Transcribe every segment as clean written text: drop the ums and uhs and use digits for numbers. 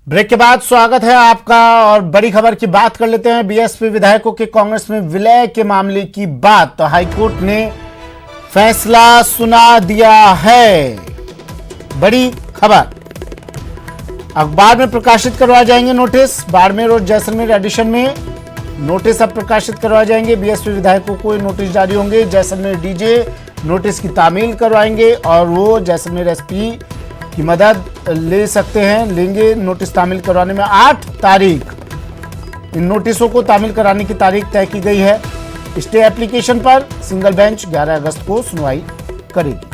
Break के बाद स्वागत है आपका और बड़ी खबर की बात कर लेते हैं। बीएसपी विधायकों के कांग्रेस में विलय के मामले की बात। तो हाईकोर्ट ने फैसला सुना दिया है। बड़ी खबर अखबार में प्रकाशित करवाए जाएंगे नोटिस। बाड़मेर और जैसलमेर एडिशन में नोटिस अब प्रकाशित करवाए जाएंगे। बीएसपी विधायकों को नोटिस जारी होंगे। जैसलमेर डीजे नोटिस की तामील करवाएंगे और वो जैसलमेर एसपी की मदद लेंगे नोटिस तामील करवाने में। 8 तारीख इन नोटिसों को तामील कराने की तारीख तय की गई है। स्टे एप्लीकेशन पर सिंगल बेंच 11 अगस्त को सुनवाई करेगी।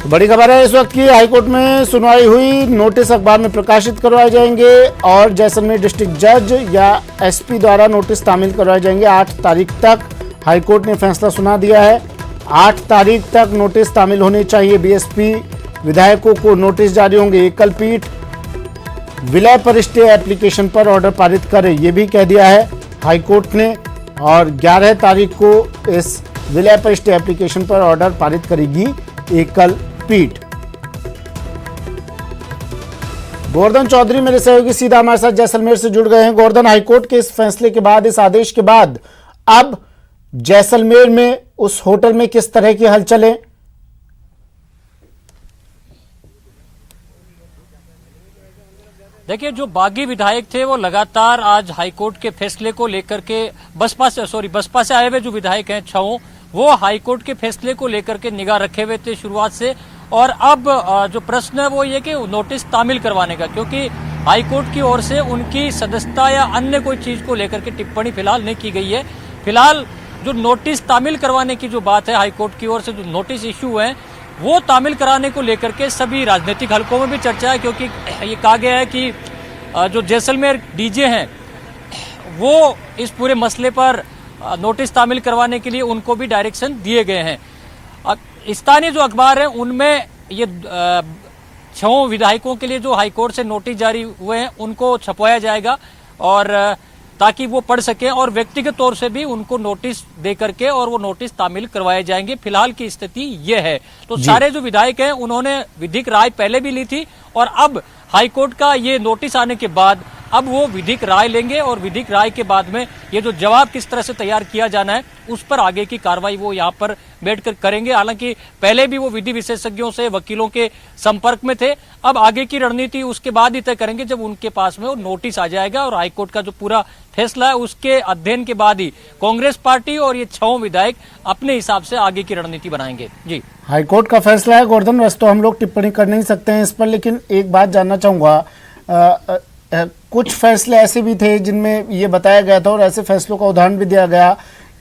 बड़ी खबर है इस वक्त की। हाईकोर्ट में सुनवाई हुई, नोटिस अखबार में प्रकाशित करवाए जाएंगे और जैसलमेर डिस्ट्रिक्ट जज या एसपी द्वारा नोटिस तामील करवाए जाएंगे। 8 तारीख तक हाईकोर्ट ने फैसला सुना दिया है। 8 तारीख तक नोटिस तामील होने चाहिए। बीएसपी विधायकों को नोटिस जारी होंगे। एकल पीठ विलय पर स्टे एप्लीकेशन पर ऑर्डर पारित करे, ये भी कह दिया है हाईकोर्ट ने। और 11 तारीख को इस विलय पर स्टे एप्लीकेशन पर ऑर्डर पारित करेगी एकल पीठ। गोवर्धन चौधरी मेरे सहयोगी सीधा हमारे साथ जैसलमेर से जुड़ गए हैं। गोवर्धन, हाईकोर्ट के इस फैसले के बाद, इस आदेश के बाद अब जैसलमेर में उस होटल में किस तरह की हलचल है? देखिए, जो बागी विधायक थे वो लगातार आज हाईकोर्ट के फैसले को लेकर के बसपा से आए हुए जो विधायक हैं 6 वो हाईकोर्ट के फैसले को लेकर के निगाह रखे हुए थे शुरुआत से। और अब जो प्रश्न है वो ये कि नोटिस तामील करवाने का, क्योंकि हाईकोर्ट की ओर से उनकी सदस्यता या अन्य कोई चीज को लेकर के टिप्पणी फिलहाल नहीं की गई है। फिलहाल जो नोटिस तामील करवाने की जो बात है, हाईकोर्ट की ओर से जो नोटिस इश्यू है वो तामील कराने को लेकर के सभी राजनीतिक हलकों में भी चर्चा है, क्योंकि ये कहा गया है कि जो जैसलमेर डीजे हैं वो इस पूरे मसले पर नोटिस तामील करवाने के लिए उनको भी डायरेक्शन दिए गए हैं। स्थानीय जो अखबार है उनमें ये 6 विधायकों के लिए जो हाईकोर्ट से नोटिस जारी हुए हैं उनको छपवाया जाएगा और ताकि वो पढ़ सकें, और व्यक्तिगत तौर से भी उनको नोटिस दे करके और वो नोटिस तामील करवाए जाएंगे। फिलहाल की स्थिति ये है। तो सारे जो विधायक हैं उन्होंने विधिक राय पहले भी ली थी और अब हाईकोर्ट का ये नोटिस आने के बाद अब वो विधिक राय लेंगे और विधिक राय के बाद में ये जो जवाब किस तरह से तैयार किया जाना है उस पर आगे की कार्रवाई वो यहाँ पर बैठकर करेंगे। हालांकि पहले भी वो विधि विशेषज्ञों से, वकीलों के संपर्क में थे। अब आगे की रणनीति उसके बाद ही तय करेंगे जब उनके पास में वो नोटिस आ जाएगा और हाईकोर्ट का जो पूरा फैसला है उसके अध्ययन के बाद ही कांग्रेस पार्टी और ये 6 विधायक अपने हिसाब से आगे की रणनीति बनाएंगे। जी, हाईकोर्ट का फैसला है गोवर्धन, वैसे तो हम लोग टिप्पणी कर नहीं सकते हैं इस पर, लेकिन एक बात जानना चाहूंगा। कुछ फैसले ऐसे भी थे जिनमें ये बताया गया था और ऐसे फैसलों का उदाहरण भी दिया गया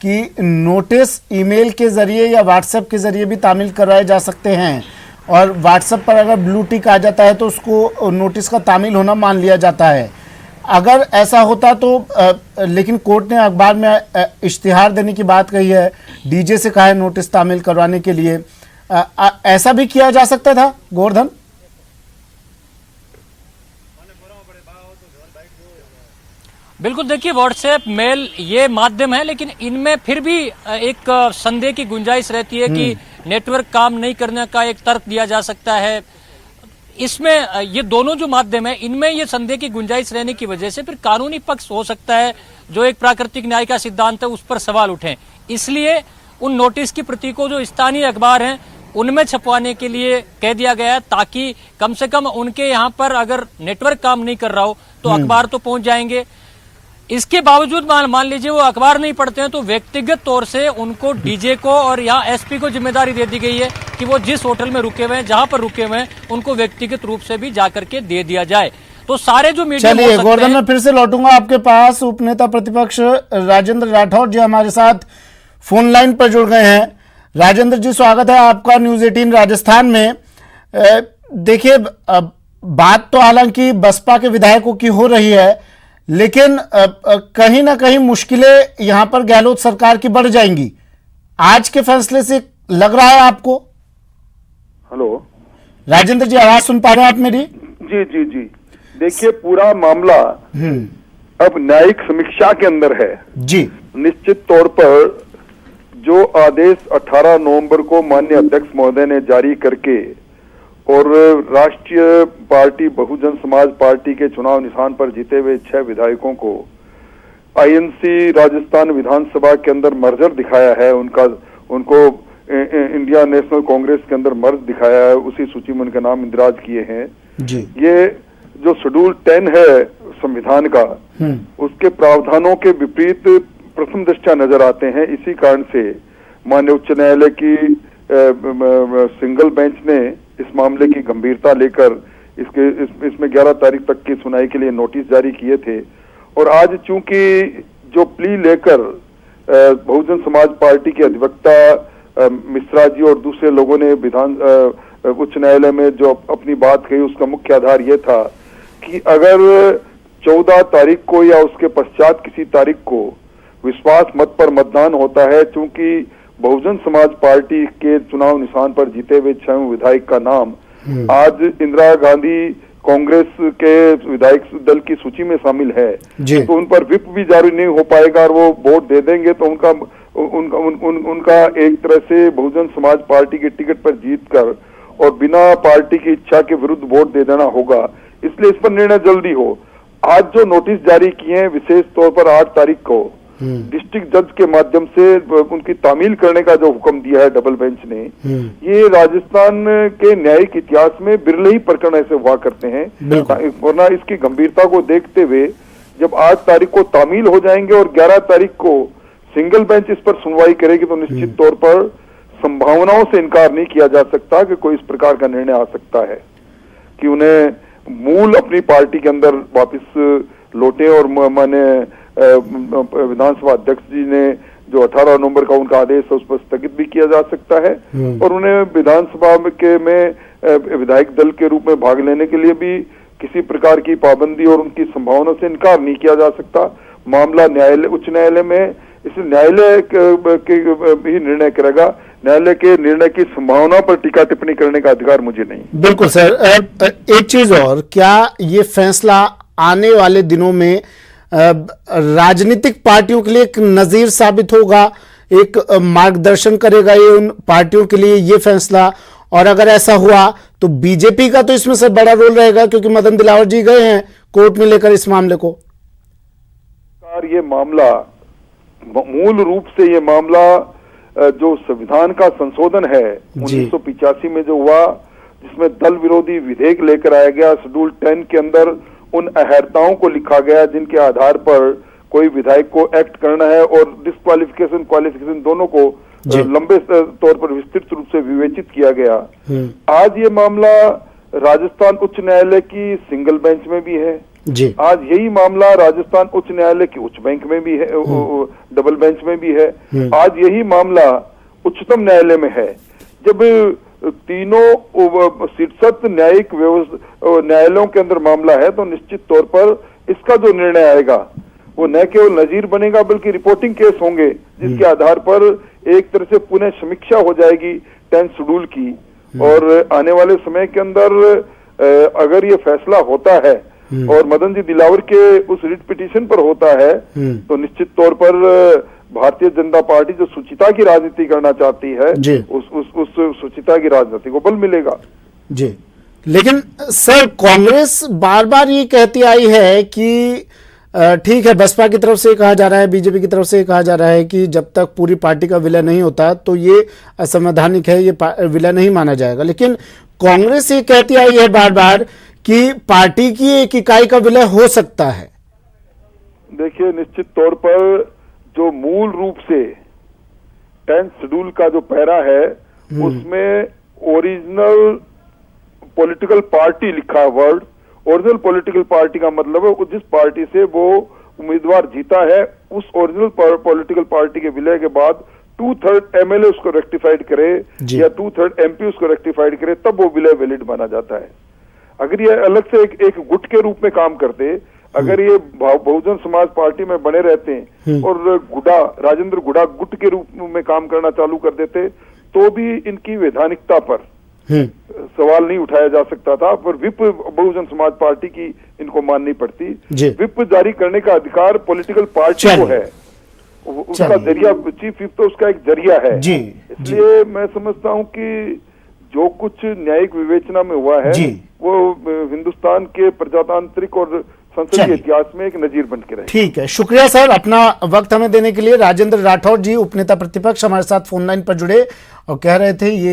कि नोटिस ईमेल के जरिए या व्हाट्सएप के जरिए भी तामील करवाए जा सकते हैं और व्हाट्सएप पर अगर ब्लू टिक आ जाता है तो उसको नोटिस का तामील होना मान लिया जाता है। अगर ऐसा होता तो लेकिन कोर्ट ने अखबार में इश्तिहार देने की बात कही है, डीजे से कहा है नोटिस तामील करवाने के लिए। ऐसा भी किया जा सकता था गोवर्धन? बिल्कुल, देखिए व्हाट्सएप, मेल ये माध्यम है, लेकिन इनमें फिर भी एक संदेह की गुंजाइश रहती है कि नेटवर्क काम नहीं करने का एक तर्क दिया जा सकता है। इसमें ये दोनों जो माध्यम है इनमें ये संदेह की गुंजाइश रहने की वजह से फिर कानूनी पक्ष हो सकता है, जो एक प्राकृतिक न्याय का सिद्धांत है उस पर सवाल उठे। इसलिए उन नोटिस की प्रति को जो स्थानीय अखबार हैं उनमें छपवाने के लिए कह दिया गया है, ताकि कम से कम उनके यहाँ पर अगर नेटवर्क काम नहीं कर रहा हो तो अखबार तो पहुंच जाएंगे। इसके बावजूद मान लीजिए वो अखबार नहीं पढ़ते हैं तो व्यक्तिगत तौर से उनको डीजे को और यहाँ एसपी को जिम्मेदारी दे दी गई है कि वो जिस होटल में रुके हुए हैं, जहां पर रुके हुए हैं, उनको व्यक्तिगत रूप से भी जाकर के दे दिया जाए। तो सारे जो मीडिया, चलिए गोवर्धन, मैं फिर से लौटूंगा आपके पास। उपनेता प्रतिपक्ष राजेंद्र राठौर जी हमारे साथ फोन लाइन पर जुड़ गए हैं। राजेंद्र जी, स्वागत है आपका न्यूज 18 राजस्थान में। देखिए, बात तो हालांकि बसपा के विधायकों की हो रही है, लेकिन कहीं ना कहीं मुश्किलें यहां पर गहलोत सरकार की बढ़ जाएंगी। आज के फैसले से लग रहा है आपको? हेलो राजेंद्र जी, आवाज सुन पा रहे हैं आप मेरी? जी जी जी। देखिए, पूरा मामला अब न्यायिक समीक्षा के अंदर है जी। निश्चित तौर पर जो आदेश 18 नवंबर को माननीय अध्यक्ष महोदय ने जारी करके और राष्ट्रीय पार्टी बहुजन समाज पार्टी के चुनाव निशान पर जीते हुए 6 विधायकों को आईएनसी राजस्थान विधानसभा के अंदर मर्जर दिखाया है, उनको इंडिया नेशनल कांग्रेस के अंदर मर्ज दिखाया है, उसी सूची में उनके नाम इंदराज किए हैं जी। ये जो शेड्यूल 10 है संविधान का, उसके प्रावधानों के विपरीत प्रथम दृष्टया नजर आते हैं। इसी कारण से माननीय उच्च न्यायालय की सिंगल बेंच ने इस मामले की गंभीरता लेकर इसमें 11 तारीख तक की सुनवाई के लिए नोटिस जारी किए थे। और आज चूंकि जो प्ली लेकर बहुजन समाज पार्टी के अधिवक्ता मिश्रा जी और दूसरे लोगों ने उच्च न्यायालय में जो अपनी बात कही, उसका मुख्य आधार यह था कि अगर 14 तारीख को या उसके पश्चात किसी तारीख को विश्वास मत पर मतदान होता है, चूंकि बहुजन समाज पार्टी के चुनाव निशान पर जीते हुए 6 विधायक का नाम आज इंदिरा गांधी कांग्रेस के विधायक दल की सूची में शामिल है, तो उन पर व्हिप भी जारी नहीं हो पाएगा और वो वोट दे देंगे तो उनका एक तरह से बहुजन समाज पार्टी के टिकट पर जीतकर और बिना पार्टी की इच्छा के विरुद्ध वोट दे देना होगा। इसलिए इस पर निर्णय जल्दी हो। आज जो नोटिस जारी किए हैं विशेष तौर पर 8 तारीख को डिस्ट्रिक्ट जज के माध्यम से उनकी तामील करने का जो हुक्म दिया है डबल बेंच ने, ये राजस्थान के न्यायिक इतिहास में बिरले ही प्रकरण ऐसे हुआ करते हैं। वरना इसकी गंभीरता को देखते हुए जब 8 तारीख को तामील हो जाएंगे और 11 तारीख को सिंगल बेंच इस पर सुनवाई करेगी तो निश्चित तौर पर संभावनाओं से इनकार नहीं किया जा सकता कि कोई इस प्रकार का निर्णय आ सकता है कि उन्हें मूल अपनी पार्टी के अंदर वापस लौटे। और माने विधानसभा अध्यक्ष जी ने जो 18 नवंबर का उनका आदेश है उस पर स्थगित भी किया जा सकता है और उन्हें विधानसभा में विधायक दल के रूप में भाग लेने के लिए भी किसी प्रकार की पाबंदी और उनकी संभावना से इनकार नहीं किया जा सकता। मामला उच्च न्यायालय में, इसलिए न्यायालय ही निर्णय करेगा। न्यायालय के निर्णय की संभावना पर टीका टिप्पणी करने का अधिकार मुझे नहीं। बिल्कुल सर। एक चीज और, क्या ये फैसला आने वाले दिनों में राजनीतिक पार्टियों के लिए एक नजीर साबित होगा, एक मार्गदर्शन करेगा ये उन पार्टियों के लिए ये फैसला? और अगर ऐसा हुआ तो बीजेपी का तो इसमें से बड़ा रोल रहेगा क्योंकि मदन दिलावर जी गए हैं कोर्ट में लेकर इस मामले को। ये मामला मूल रूप से ये मामला जो संविधान का संशोधन है 1985 में जो हुआ, जिसमें दल विरोधी विधेयक लेकर आया गया, शेड्यूल 10 के अंदर उन अहर्ताओं को लिखा गया जिनके आधार पर कोई विधायक को एक्ट करना है और डिस्क्वालिफिकेशन क्वालिफिकेशन दोनों को लंबे तौर पर विस्तृत रूप से विवेचित किया गया। आज ये मामला राजस्थान उच्च न्यायालय की सिंगल बेंच में भी है जी। आज यही मामला राजस्थान उच्च न्यायालय की उच्च बैंक में भी है, डबल बेंच में भी है। आज यही मामला उच्चतम न्यायालय में है। जब तीनों शीर्षस्थ न्यायिक न्यायालयों के अंदर मामला है तो निश्चित तौर पर इसका जो निर्णय आएगा वो न केवल नजीर बनेगा बल्कि रिपोर्टिंग केस होंगे जिसके आधार पर एक तरह से पुनः समीक्षा हो जाएगी 10 शेड्यूल की। और आने वाले समय के अंदर अगर ये फैसला होता है और मदन जी दिलावर के उस रिट पिटीशन पर होता है तो निश्चित तौर पर भारतीय जनता पार्टी जो सुचिता की राजनीति करना चाहती है उस सुचिता की राजनीति को बल मिलेगा जी। लेकिन सर कांग्रेस बार बार ये कहती आई है कि ठीक है, बसपा की तरफ से कहा जा रहा है, बीजेपी की तरफ से कहा जा रहा है कि जब तक पूरी पार्टी का विलय नहीं होता तो ये असंवैधानिक है, ये विलय नहीं माना जाएगा। लेकिन कांग्रेस ये कहती आई है बार बार कि पार्टी की एक इकाई का विलय हो सकता है। देखिए, निश्चित तौर पर जो मूल रूप से 10th शेड्यूल का जो पैरा है उसमें ओरिजिनल पॉलिटिकल पार्टी लिखा है। वर्ड ओरिजिनल पॉलिटिकल पार्टी का मतलब है जिस पार्टी से वो उम्मीदवार जीता है उस ओरिजिनल पॉलिटिकल पार्टी के विलय के बाद 2/3 एमएलए उसको रेक्टिफाइड करे या 2/3 एमपी उसको रेक्टिफाइड करे तब वो विलय वैलिड माना जाता है। अगर ये अलग से एक गुट के रूप में काम करते, अगर ये बहुजन समाज पार्टी में बने रहते और राजेंद्र गुड़ा गुट के रूप में काम करना चालू कर देते तो भी इनकी वैधानिकता पर सवाल नहीं उठाया जा सकता था, पर विप बहुजन समाज पार्टी की इनको माननी पड़ती। जी। विप जारी करने का अधिकार पॉलिटिकल पार्टी को है, उसका जरिया चीफ विप तो उसका एक जरिया है। जी। इसलिए मैं समझता हूं कि जो कुछ न्यायिक विवेचना में हुआ है वो हिंदुस्तान के प्रजातांत्रिक और संसदीय इतिहास में एक नजीर बन के रहे। ठीक है, शुक्रिया सर अपना वक्त हमें देने के लिए। राजेंद्र राठौर जी, उपनेता प्रतिपक्ष, हमारे साथ फोन लाइन पर जुड़े और कह रहे थे ये